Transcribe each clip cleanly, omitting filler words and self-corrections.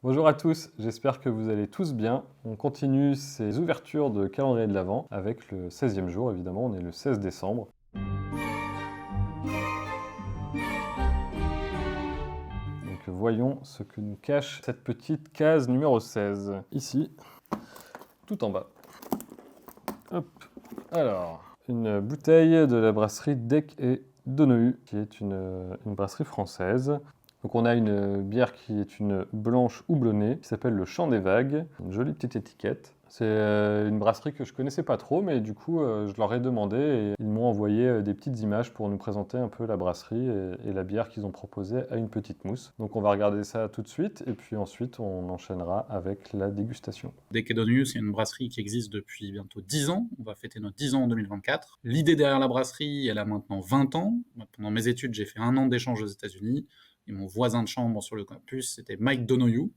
Bonjour à tous, j'espère que vous allez tous bien. On continue ces ouvertures de calendrier de l'Avent avec le 16e jour, évidemment, on est le 16 décembre. Donc voyons ce que nous cache cette petite case numéro 16. Ici, tout en bas. Hop. Alors, une bouteille de la brasserie Deck et Donohue, qui est une brasserie française. Donc on a une bière qui est une blanche houblonnée, qui s'appelle le Chant des Vagues, une jolie petite étiquette. C'est une brasserie que je connaissais pas trop, mais du coup je leur ai demandé et ils m'ont envoyé des petites images pour nous présenter un peu la brasserie et la bière qu'ils ont proposée à une petite mousse. Donc on va regarder ça tout de suite et puis ensuite on enchaînera avec la dégustation. Deck et Donohue, c'est une brasserie qui existe depuis bientôt 10 ans. On va fêter nos 10 ans en 2024. L'idée derrière la brasserie, elle a maintenant 20 ans. Pendant mes études, j'ai fait 1 an d'échange aux États-Unis. Et mon voisin de chambre sur le campus, c'était Mike Donohue.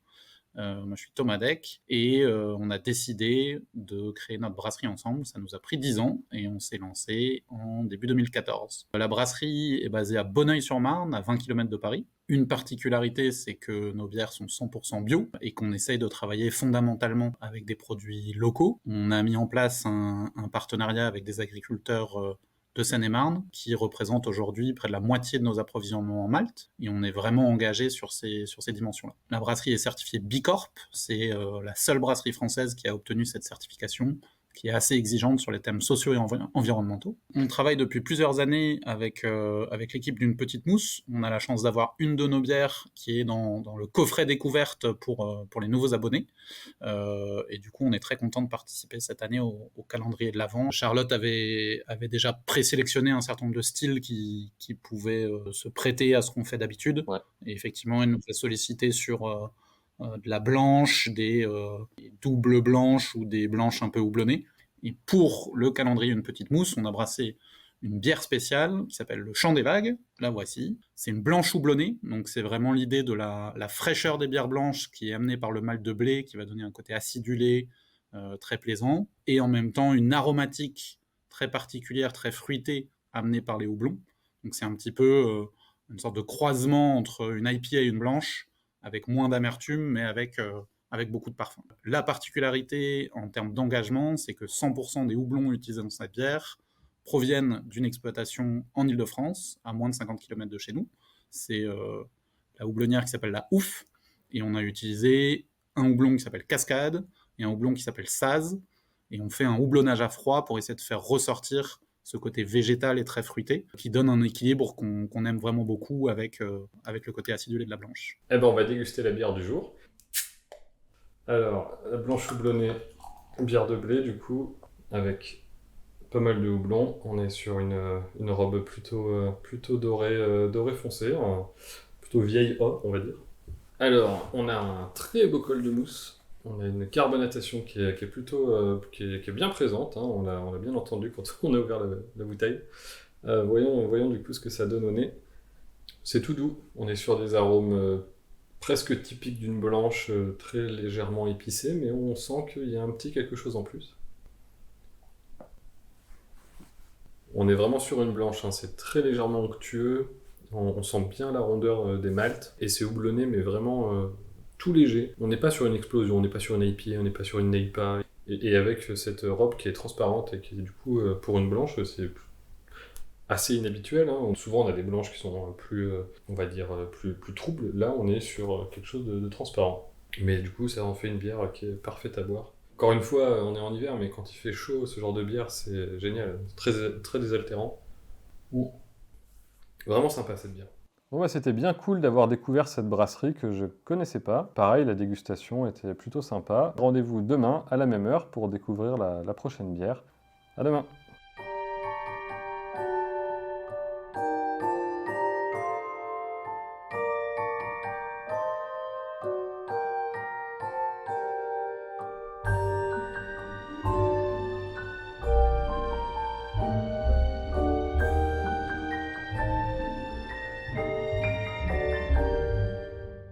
Moi, je suis Thomas Deck. Et on a décidé de créer notre brasserie ensemble. Ça nous a pris 10 ans et on s'est lancé en début 2014. La brasserie est basée à Bonneuil-sur-Marne, à 20 km de Paris. Une particularité, c'est que nos bières sont 100% bio et qu'on essaye de travailler fondamentalement avec des produits locaux. On a mis en place un partenariat avec des agriculteurs de Seine-et-Marne, qui représente aujourd'hui près de la moitié de nos approvisionnements en malt, et on est vraiment engagé sur ces dimensions-là. La brasserie est certifiée Bicorp, c'est la seule brasserie française qui a obtenu cette certification, qui est assez exigeante sur les thèmes sociaux et environnementaux. On travaille depuis plusieurs années avec l'équipe d'une petite mousse. On a la chance d'avoir une de nos bières qui est dans le coffret découverte pour les nouveaux abonnés. Et du coup, on est très content de participer cette année au calendrier de l'Avent. Charlotte avait déjà présélectionné un certain nombre de styles qui pouvaient se prêter à ce qu'on fait d'habitude. Ouais. Et effectivement, elle nous a sollicité sur de la blanche, des doubles blanches ou des blanches un peu houblonnées. Et pour le calendrier Une Petite Mousse, on a brassé une bière spéciale qui s'appelle le Chant des Vagues. La voici. C'est une blanche houblonnée, donc c'est vraiment l'idée de la fraîcheur des bières blanches qui est amenée par le malt de blé, qui va donner un côté acidulé, très plaisant, et en même temps une aromatique très particulière, très fruitée, amenée par les houblons. Donc c'est un petit peu une sorte de croisement entre une IPA et une blanche, avec moins d'amertume, mais avec beaucoup de parfum. La particularité en termes d'engagement, c'est que 100% des houblons utilisés dans cette bière proviennent d'une exploitation en Ile-de-France, à moins de 50 km de chez nous. C'est la houblonnière qui s'appelle la Ouf, et on a utilisé un houblon qui s'appelle Cascade et un houblon qui s'appelle Saz, et on fait un houblonnage à froid pour essayer de faire ressortir ce côté végétal et très fruité, qui donne un équilibre qu'on aime vraiment beaucoup avec le côté acidulé de la blanche. Eh ben on va déguster la bière du jour. Alors, la blanche houblonnée, bière de blé du coup, avec pas mal de houblon. On est sur une robe plutôt dorée foncé, plutôt vieille O, on va dire. Alors, on a un très beau col de mousse. On a une carbonatation qui est plutôt qui est bien présente. Hein. On l'a bien entendu quand on a ouvert la bouteille. Voyons du coup ce que ça donne au nez. C'est tout doux. On est sur des arômes presque typiques d'une blanche, très légèrement épicée, mais on sent qu'il y a un petit quelque chose en plus. On est vraiment sur une blanche, hein. C'est très légèrement onctueux. On sent bien la rondeur des maltes, et c'est houblonné, mais vraiment tout léger. On n'est pas sur une explosion, on n'est pas sur une IPA, on n'est pas sur une NEIPA. Et avec cette robe qui est transparente et qui, du coup, pour une blanche, c'est assez inhabituel. Hein. Souvent, on a des blanches qui sont plus, on va dire, plus troubles. Là, on est sur quelque chose de transparent. Mais du coup, ça en fait une bière qui est parfaite à boire. Encore une fois, on est en hiver, mais quand il fait chaud, ce genre de bière, c'est génial. Très, très désaltérant. Vraiment sympa cette bière. Bon bah c'était bien cool d'avoir découvert cette brasserie que je connaissais pas. Pareil, la dégustation était plutôt sympa. Rendez-vous demain à la même heure pour découvrir la prochaine bière. À demain!